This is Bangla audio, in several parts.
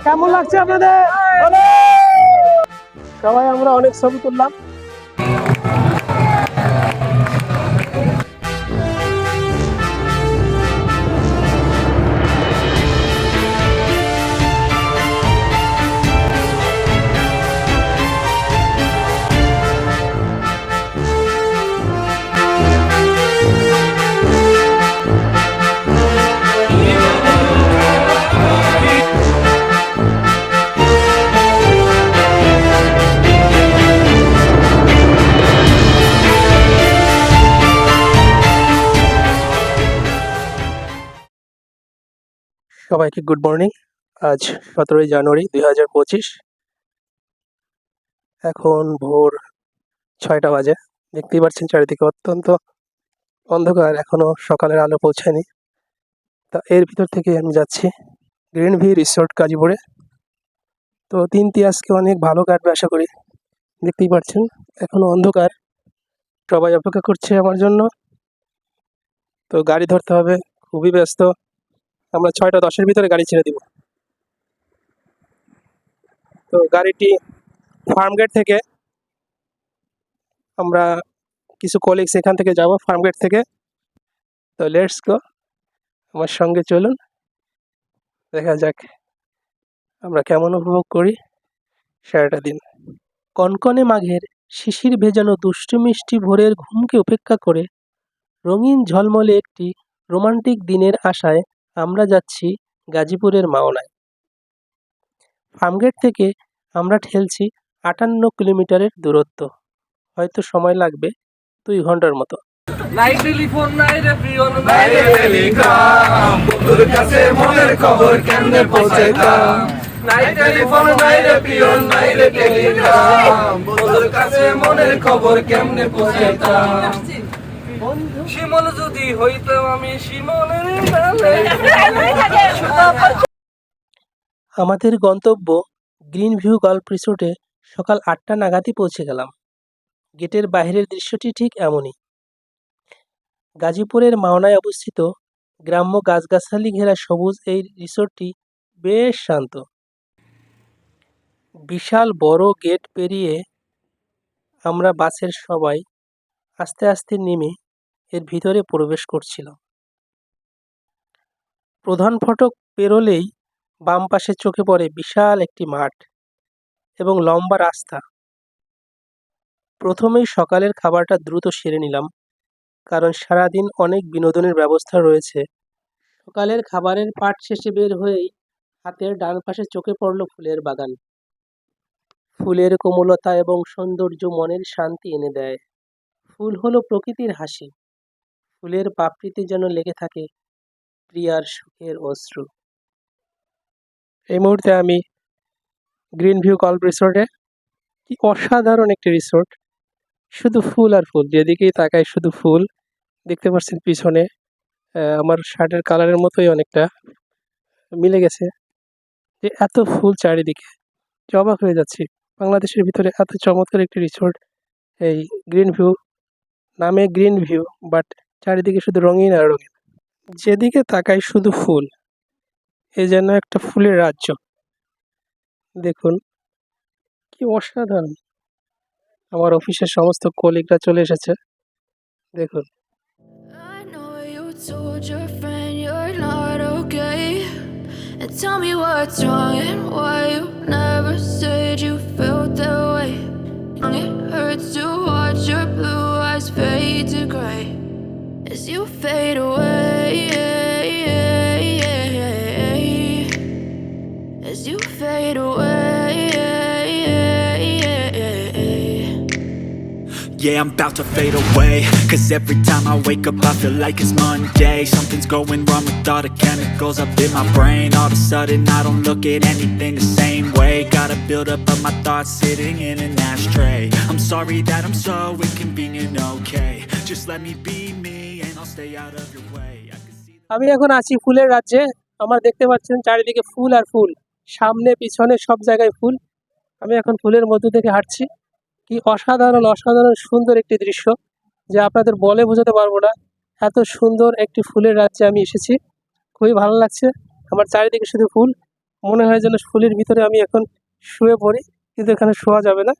কেমন লাগছে আপনাদের? সবাই আমরা অনেক ছবি তুললাম। সবাইকে গুড মর্নিং। আজ 17ই জানুয়ারি 2025। এখন ভোর 6টা বাজে। দেখতেই পাচ্ছেন চারিদিকে অত্যন্ত অন্ধকার, এখনো সকালের আলো পৌঁছায়নি। তা এর ভিতর থেকে আমি যাচ্ছি গ্রিন ভি রিসোর্ট গাজীপুরে। তো দিনটি আজকে অনেক ভালো কাটবে আশা করি। দেখতেই পাচ্ছেন এখনো অন্ধকার, সবাই অপেক্ষা করছে আমার জন্য। তো গাড়ি ধরতে হবে, খুবই ব্যস্ত। আমরা 6টা 10-এর ভিতরে গাড়ি ছেড়ে দিব। তো গাড়িটি ফার্মগেট থেকে, আমরা কিছু কলিগস এখান থেকে যাব ফার্মগেট থেকে। তো লেটস গো, আমার সঙ্গে চলুন, দেখা যাক আমরা কেমন উপভোগ করি সারাটা দিন। কনকনে মাঘের শিশির ভেজানো দুষ্টু মিষ্টি ভোরের ঘুমকে উপেক্ষা করে রঙিন ঝলমলে একটি রোমান্টিক দিনের আশায় আমরা যাচ্ছি গাজীপুরের মাওনায়। ফার্মগেট থেকে আমরা ঠেলছি 58 কিলোমিটারের দূরত্ব। হয়তো সময় লাগবে 2 ঘন্টার মতো। নাই টেলিফোন নাই রে প্রিয় নাই রে টেলিগ্রাম, বন্ধুর কাছে মনের খবর কেমনে পৌঁছাইতাম। নাই টেলিফোন নাই রে প্রিয় নাই রে টেলিগ্রাম, বন্ধুর কাছে মনের খবর কেমনে পৌঁছাইতাম। শিমল যদি হইতাম আমি শিমলের ডালে। আমাদের গন্তব্য গ্রিন ভিউ গল্ফ রিসোর্টে সকাল 8টা নাগাদই পৌঁছে গেলাম। গেটের বাইরের দৃশ্যটি ঠিক এমনই। গাজীপুরের মাওনায় অবস্থিত গ্রাম্য গাছগাছালি ঘেরা সবুজ এই রিসোর্টটি বেশ শান্ত। বিশাল বড় গেট পেরিয়ে আমরা বাসের সবাই আস্তে আস্তে নেমে এর ভিতরে প্রবেশ করছিল। প্রধান ফটক পেরোলেই বাম পাশে চোখে পড়ে বিশাল একটি মাঠ এবং লম্বা রাস্তা। প্রথমেই সকালের খাবারটা দ্রুত সেরে নিলাম, কারণ সারাদিন অনেক বিনোদনের ব্যবস্থা রয়েছে। সকালের খাবারের পাট শেষে বের হয়েই হাতের ডান পাশে চোখে পড়ল ফুলের বাগান। ফুলের কোমলতা এবং সৌন্দর্য মনের শান্তি এনে দেয়। ফুল হলো প্রকৃতির হাসি। ফুলের পাপড়িতে যেন লেগে থাকে প্রিয়ার সুখের অশ্রু। এই মুহূর্তে আমি গ্রিন ভিউ গল্ফ রিসোর্টে। কি অসাধারণ একটি রিসোর্ট, শুধু ফুল আর ফুল, যেদিকেই তাকাই শুধু ফুল। দেখতে পাচ্ছেন পিছনে আমার শার্টের কালারের মতোই অনেকটা মিলে গেছে, যে এত ফুল চারিদিকে, যে অবাক হয়ে যাচ্ছি বাংলাদেশের ভিতরে এত চমৎকার একটি রিসোর্ট। এই গ্রিন ভিউ, নামে গ্রিন ভিউ, বাট চারিদিকে শুধু রঙিন আর রঙিন, যেদিকে তাকাই শুধু ফুল। এ যেন একটা ফুলের রাজ্য। দেখুন কি অসাধারণ। আমার অফিসের সমস্ত কলিগরা চলে এসেছে, দেখুন। I know you told your friend you're not okay, and tell me what's wrong and why you never said you felt that way. And it hurts to watch your blue eyes fade to gray as you fade away, as you fade away. Yeah, I'm about to fade away, cause every time I wake up I feel like it's Monday. Something's going wrong with all the chemicals up in my brain. All of a sudden I don't look at anything the same way. Got a build up of my thoughts sitting in an ashtray. I'm sorry that I'm so inconvenient, okay. Just let me be me and I'll stay out of your way. আমি এখন আছি ফুলের রাজ্যে। আমার দেখতে পাচ্ছেন চারিদিকে ফুল আর ফুল, সামনে পিছনে সব জায়গায় ফুল। আমি এখন ফুলের মধ্য থেকে হাঁটছি। কি অসাধারণ অসাধারণ সুন্দর একটি দৃশ্য, যে আপনাদের বলে বোঝাতে পারবো না। এত সুন্দর একটি ফুলের রাজ্যে আমি এসেছি। খুবই ভালো লাগছে। আমার চারিদিকে শুধু ফুল, মনে হয় যেন ফুলের ভিতরে আমি এখন শুয়ে পড়ি, কিন্তু এখানে শোয়া যাবে না,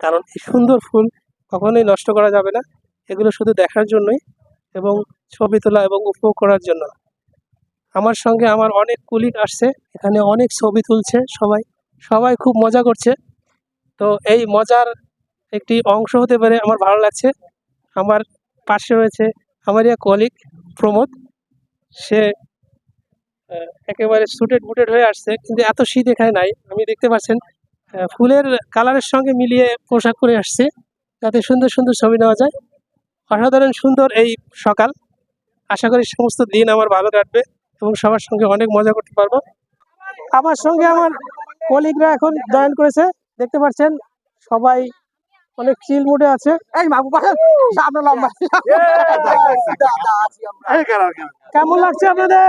কারণ এই সুন্দর ফুল কখনোই নষ্ট করা যাবে না। এগুলো শুধু দেখার জন্যই এবং ছবি তোলা এবং উপভোগ করার জন্য। আমার সঙ্গে আমার অনেক কুলিগ আসছে, এখানে অনেক ছবি তুলছে, সবাই সবাই খুব মজা করছে। তো এই মজার একটি অংশ হতে পেরে আমার ভালো লাগছে। আমার পাশে রয়েছে আমারই এক কলিগ প্রমোদ। সে একেবারে সুটেড বুটেড হয়ে আসছে, কিন্তু এত শীত এখানে নাই। আমি দেখতে পাচ্ছেন ফুলের কালারের সঙ্গে মিলিয়ে পোশাক পরে আসছে, যাতে সুন্দর সুন্দর ছবি নেওয়া যায়। অসাধারণ সুন্দর এই সকাল। আশা করি সমস্ত দিন আমার ভালো কাটবে এবং সবার সঙ্গে অনেক মজা করতে পারবো। আমার সঙ্গে আমার কলিগরা এখন জয়েন করেছে, দেখতে পাচ্ছেন সবাই অনেক চিল মুডে আছে। এই মাহবুব ভাই, সামনে লম্বা। কেমন লাগছে আপনাদের?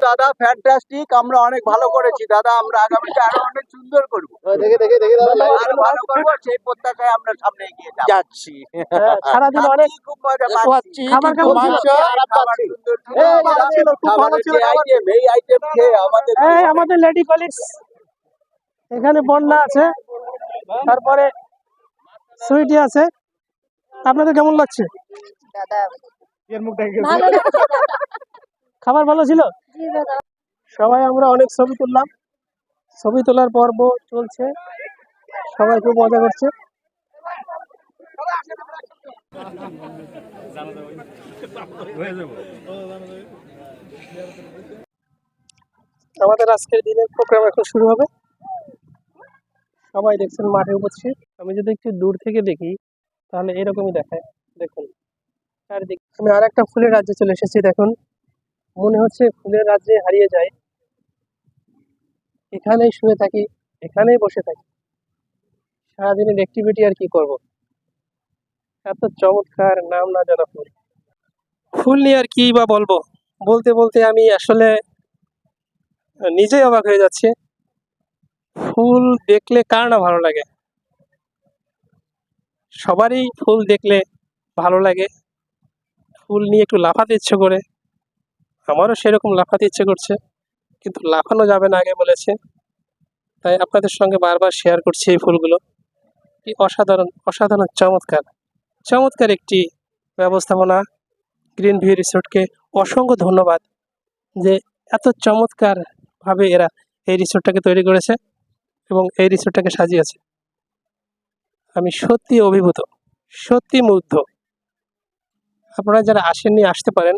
দাদা ফ্যান্টাস্টিক, আমরা অনেক ভালো করেছি দাদা, আমরা আগামীতে আরো অনেক সুন্দর করবো, আরো ভালো করবো, সেই প্রত্যাশায় আমরা সামনে এগিয়ে যাচ্ছি। সারাদিন অনেক খুব মজা পাচ্ছি, খাবার কেমন ছিল? খাবার সুন্দর ছিল, খাবারের যে আইটেম, এই আইটেম খেয়ে আমাদের এই আমাদের লেডি কলিগস, এখানে বন্যা আছে, তারপরে সুইটি আছে। আপনাদের কেমন লাগছে? খাবার ভালো ছিল? সবাই আমরা অনেক ছবি তুললাম, ছবি তোলার পর্ব চলছে, সবাই খুব মজা করছে। আমাদের আজকের দিনের প্রোগ্রাম এখন শুরু হবে। সবাই দেখছেন মাঠে উপস্থিত। আমি যদি একটু দূর থেকে দেখি তাহলে এরকমই দেখায়। দেখুন চারিদিকে। আমি আর একটা ফুলের রাজ্যে চলে এসেছি। দেখুন, মনে হচ্ছে ফুলের রাজ্যে হারিয়ে যায়। এখানেই শুয়ে থাকি, এখানেই বসে থাকি, সারাদিনের অ্যাক্টিভিটি আর কি করব। এত চমৎকার নাম না জানা ফুল। ফুল নিয়ে আর কি বা বলবো, বলতে বলতে আমি আসলে নিজেই অবাক হয়ে যাচ্ছি। ফুল দেখলে কার না ভালো লাগে? সবারই ফুল দেখলে ভালো লাগে, ফুল নিয়ে একটু লাফাতে ইচ্ছে করে। আমারও সেরকম লাফাতে ইচ্ছে করছে, কিন্তু লাফানো যাবে না আগে বলেছে, তাই আপনাদের সঙ্গে বারবার শেয়ার করছি এই ফুলগুলো। কি অসাধারণ অসাধারণ চমৎকার চমৎকার একটি ব্যবস্থাপনা। গ্রিন ভিউ রিসোর্টকে অসংখ্য ধন্যবাদ যে এত চমৎকার ভাবে এরা এই রিসোর্টটাকে তৈরি করেছে এবং এই রিসোর্টটাকে সাজিয়েছে। আমি সত্যি অভিভূত, সত্যি মুগ্ধ। আপনারা যারা আসেননি আসতে পারেন,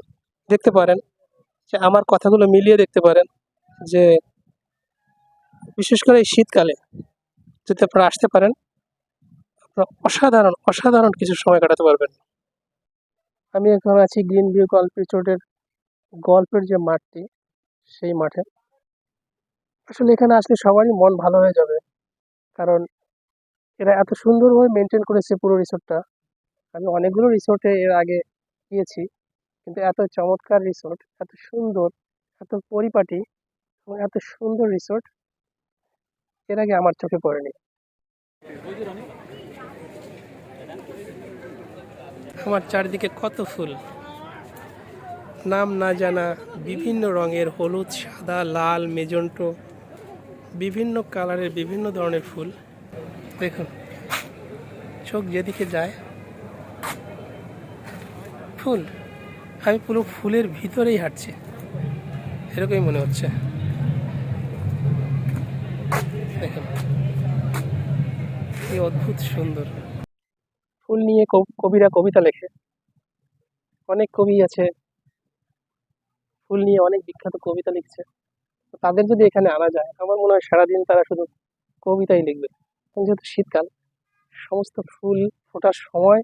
দেখতে পারেন, যে আমার কথাগুলো মিলিয়ে দেখতে পারেন, যে বিশেষ করে এই শীতকালে যদি আপনারা আসতে পারেন, আপনারা অসাধারণ অসাধারণ কিছু সময় কাটাতে পারবেন। আমি এখন আছি গ্রিন ভিউ গল্ফ রিসোর্টের গল্ফের যে মাঠটি, সেই মাঠে। আসলে এখানে আসলে সবারই মন ভালো হয়ে যাবে, কারণ এরা এত সুন্দরভাবে মেনটেন করেছে পুরো রিসোর্টটা। আমি অনেকগুলো রিসোর্টে এর আগে গিয়েছি, কিন্তু এত চমৎকার রিসোর্ট, এত সুন্দর, এত পরিপাটি এবং এত সুন্দর রিসোর্ট এর আগে আমার চোখে পড়েনি। আমার চারিদিকে কত ফুল, নাম না জানা বিভিন্ন রঙের, হলুদ, সাদা, লাল, মেজেন্টো, বিভিন্ন কালারের বিভিন্ন ধরনের ফুল। দেখুন, চোখ যেদিকে যায় ফুল। আমি পুরো ফুলের ভিতরেই হাঁটছি, এরকমই মনে হচ্ছে। দেখুন কি অদ্ভুত সুন্দর। ফুল নিয়ে কবিরা কবিতা লেখে, অনেক কবি আছে ফুল নিয়ে অনেক বিখ্যাত কবিতা লিখছে। তো তাদের যদি এখানে আনা যায়, আমার মনে হয় সারাদিন তারা শুধু কবিতাই লিখবে। এবং যেহেতু শীতকাল, সমস্ত ফুল ফোটার সময়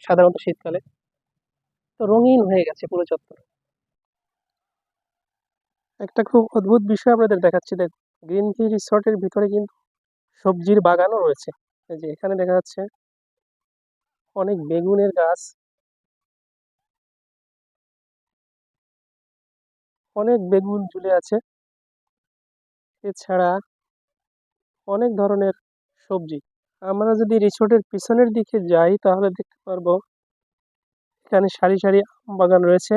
সাধারণত শীতকালে, তো রঙিন হয়ে গেছে পুরো চত্বর। একটা খুব অদ্ভুত বিষয় আপনাদের দেখাচ্ছি। দেখ, গ্রিন ভি রিসর্টের ভিতরে কিন্তু সবজির বাগানও রয়েছে। এই যে এখানে দেখা যাচ্ছে অনেক বেগুনের গাছ, অনেক বেগুন ঝুলে আছে। এছাড়া অনেক ধরনের সবজি। আমরা যদি রিসোর্টের পিছনের দিকে যাই তাহলে দেখতে পারবো এখানে সারি সারি আম বাগান রয়েছে।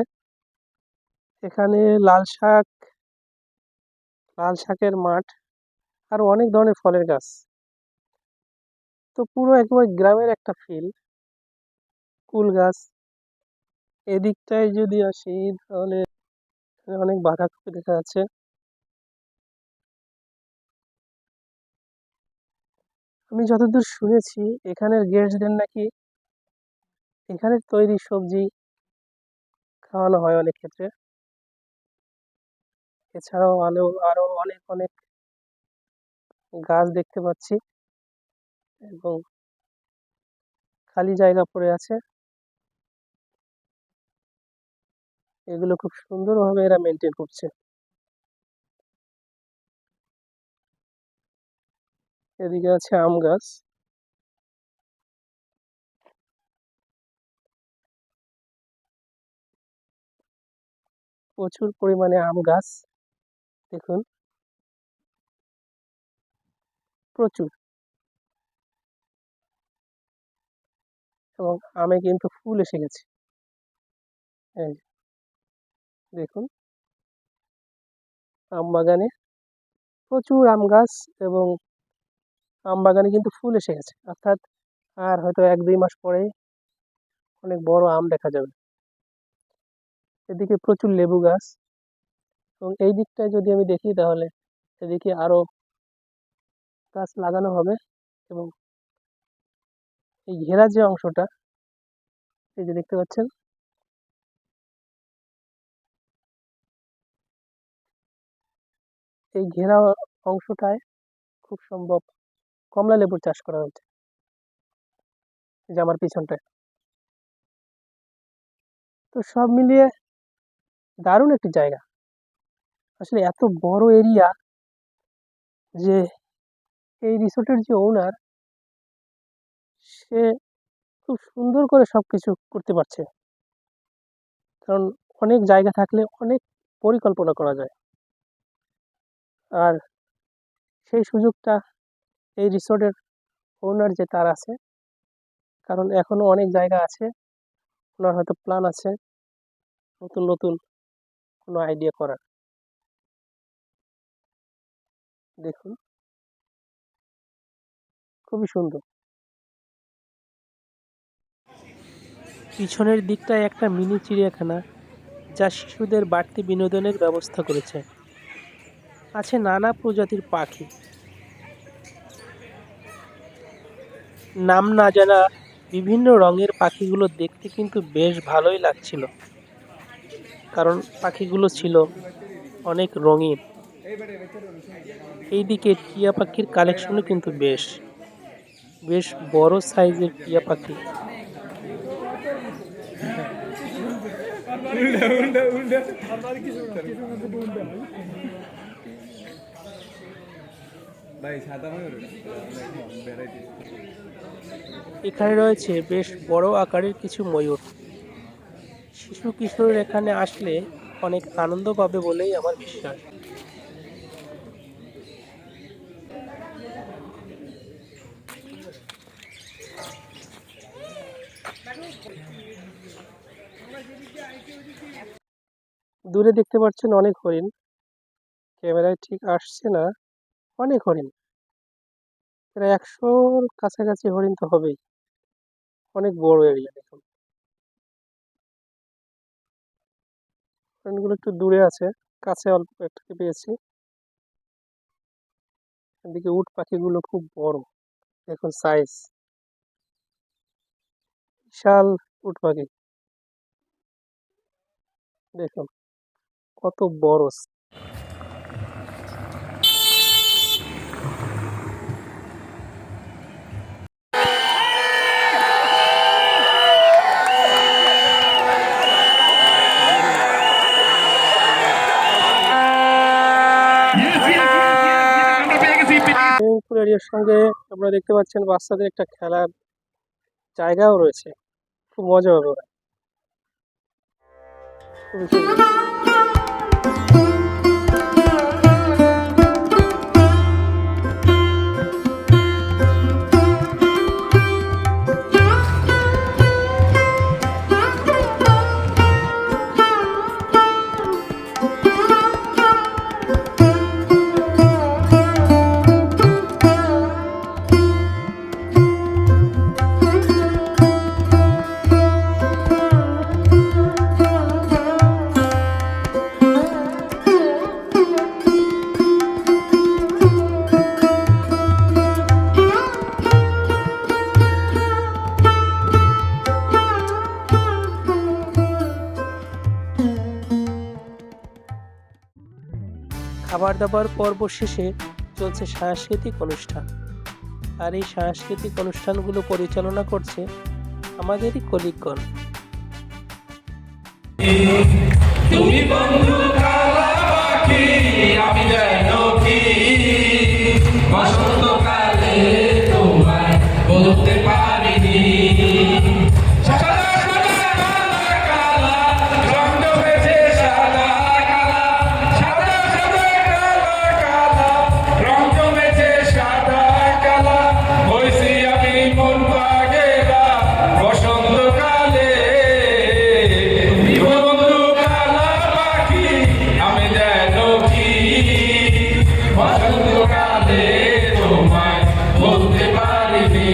এখানে লাল শাকের মাঠ, আরো অনেক ধরনের ফলের গাছ। তো পুরো একেবারে গ্রামের একটা ফিল। কুল গাছ। এদিকটায় যদি আসি তাহলে অনেক বাঁধাকপি দেখা যাচ্ছে। আমি যতদূর শুনেছি এখানের গেস্টদের নাকি এখানের তৈরি সবজি খাওয়ানো হয় অনেক ক্ষেত্রে। এছাড়াও আরো অনেক অনেক গাছ দেখতে পাচ্ছি এবং খালি জায়গা পড়ে আছে। এগুলো খুব সুন্দরভাবে এরা মেনটেন করছে। এদিকে আছে আম গাছ। প্রচুর পরিমাণে আম গাছ, দেখুন প্রচুর। এবং আমে কিন্তু ফুল এসে গেছে। এই যে, দেখুন আম বাগানে প্রচুর আম গাছ এবং আম বাগানে কিন্তু ফুল এসে গেছে, অর্থাৎ আর হয়তো 1-2 মাস পরেই অনেক বড় আম দেখা যাবে। এদিকে প্রচুর লেবু গাছ এবং এই দিকটায় যদি আমি দেখি তাহলে এদিকে আরো গাছ লাগানো হবে এবং এই ঘেরা যে অংশটা, এই যে দেখতে পাচ্ছেন, এই ঘেরা অংশটায় খুব সম্ভব কমলা লেবুর চাষ করা হচ্ছে। এই যে আমার পিছনটায়। তো সব মিলিয়ে দারুণ একটি জায়গা। আসলে এত বড় এরিয়া যে এই রিসোর্টের যে ওনার, সে খুব সুন্দর করে সবকিছু করতে পারছে। কারণ অনেক জায়গা থাকলে অনেক পরিকল্পনা করা যায়, আর সেই সুযোগটা এই রিসোর্টের ওনার যে তার আছে। কারণ এখনো অনেক জায়গা আছে, ওনার হয়তো প্ল্যান আছে নতুন নতুন কোনো আইডিয়া করার। দেখুন খুবই সুন্দর। পিছনের দিকটায় একটা মিনি চিড়িয়াখানা, যা শিশুদের বাড়তি বিনোদনের ব্যবস্থা করেছে। আছে নানা প্রজাতির পাখি, নাম না জানা বিভিন্ন রঙের পাখিগুলো দেখতে কিন্তু বেশ ভালোই লাগছিল, কারণ পাখিগুলো ছিল অনেক রঙিন। এইদিকে টিয়া পাখির কালেকশনও কিন্তু বেশ বেশ বড় সাইজের টিয়া পাখি। এখানে রয়েছে বেশ বড় আকারের কিছু ময়ূর। শিশু কিশোরের এখানে আসলে অনেক আনন্দ পাবে বলেই আমার বিশ্বাস। দূরে দেখতে পাচ্ছেন অনেক হরিণ, ক্যামেরায় ঠিক আসছে না। অনেক হরিণ, প্রায় 100-র কাছাকাছি হরিণ তো হবেই। অনেক বড় এরিয়া। দেখুন হরিণগুলো একটু দূরে আছে, কাছে অল্প একটাকে পেয়েছি। এদিকে উট পাখিগুলো খুব বড়, দেখুন সাইজ, বিশাল উট পাখি। দেখুন কত বড়। সুইমিং পুল এরিয়ার সঙ্গে আপনারা দেখতে পাচ্ছেন বাচ্চাদের একটা খেলার জায়গাও রয়েছে, খুব মজা হবে ওরা। খুবই সুন্দর। খাবার দাবার পর্ব শেষে চলছে সাংস্কৃতিক অনুষ্ঠান, আর এই সাংস্কৃতিক অনুষ্ঠানগুলো পরিচালনা করছে আমাদেরই কলিগগণ। তুমি বন্ধু কালা পাখি, আমি যেন কি বসন্তকালে তোমায় বলতে পারিনি। সাদা সাদা কালা কালা রং জমেছে, সাদা কালা সাদা সাদা কালা কালা রং জমেছে, সাদা কালা হইছি আমি মন পাগেলা বসন্তকালে। তুমি বন্ধু কালা পাখি, আমি যেন কি বসন্তকালে তোমায় বলতে পারিনি।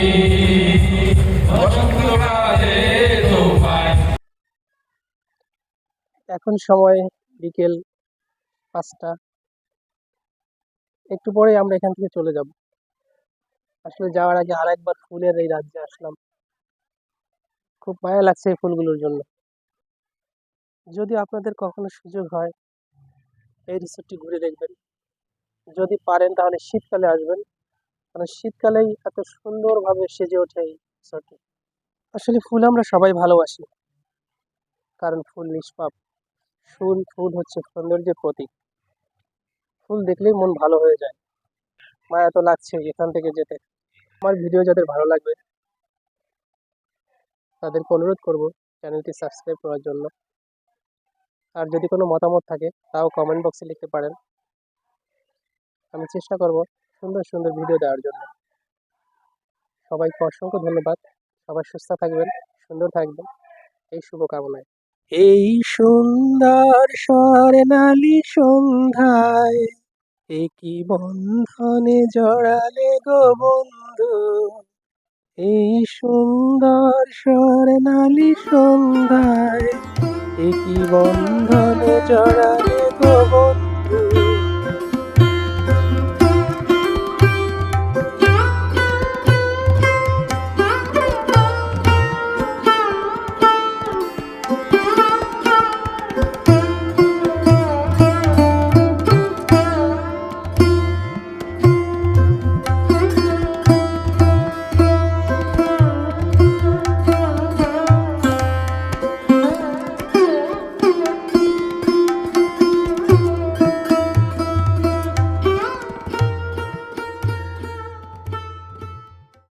বসন্তকালে তোমায়। এখন সময় বিকেল 5টা। একটু পরে আমরা এখান থেকে চলে যাব। আসলে যাওয়ার আগে আরেকবার ফুলের এই রাজ্যে আসলাম, খুব মায়া লাগছে এই ফুলগুলোর জন্য। যদি আপনাদের কখনো সুযোগ হয় এই রিসোর্টটি ঘুরে দেখবেন, যদি পারেন তাহলে শীতকালে আসবেন, কারণ শীতকালেই এত সুন্দরভাবে সেজে ওঠে এই রিসোর্টটি। আসলে ফুল আমরা সবাই ভালোবাসি, কারণ ফুল নিষ্পাপ। ফুল হচ্ছে সৌন্দর্যের প্রতীক। ফুল দেখলেই মন ভালো হয়ে যায়। মায়া তো লাগছে এখান থেকে যেতে। আমার ভিডিও যাদের ভালো লাগবে তাদেরকে অনুরোধ করব চ্যানেলটি সাবস্ক্রাইব করার জন্য। আর যদি কোনো মতামত থাকে তাও কমেন্ট বক্সে লিখতে পারেন। আমি চেষ্টা করব সুন্দর সুন্দর ভিডিও দেওয়ার জন্য। সবাইকে অসংখ্য ধন্যবাদ। সবাই সুস্থ থাকবেন, সুন্দর থাকবেন, এই শুভকামনায়। এই সুন্দর স্বর্ণালী সন্ধ্যায় একই বন্ধনে জড়ালে গো বন্ধু, এই সুন্দর স্বর্ণালী সন্ধ্যায় একই বন্ধনে জড়ালে গো বন্ধু।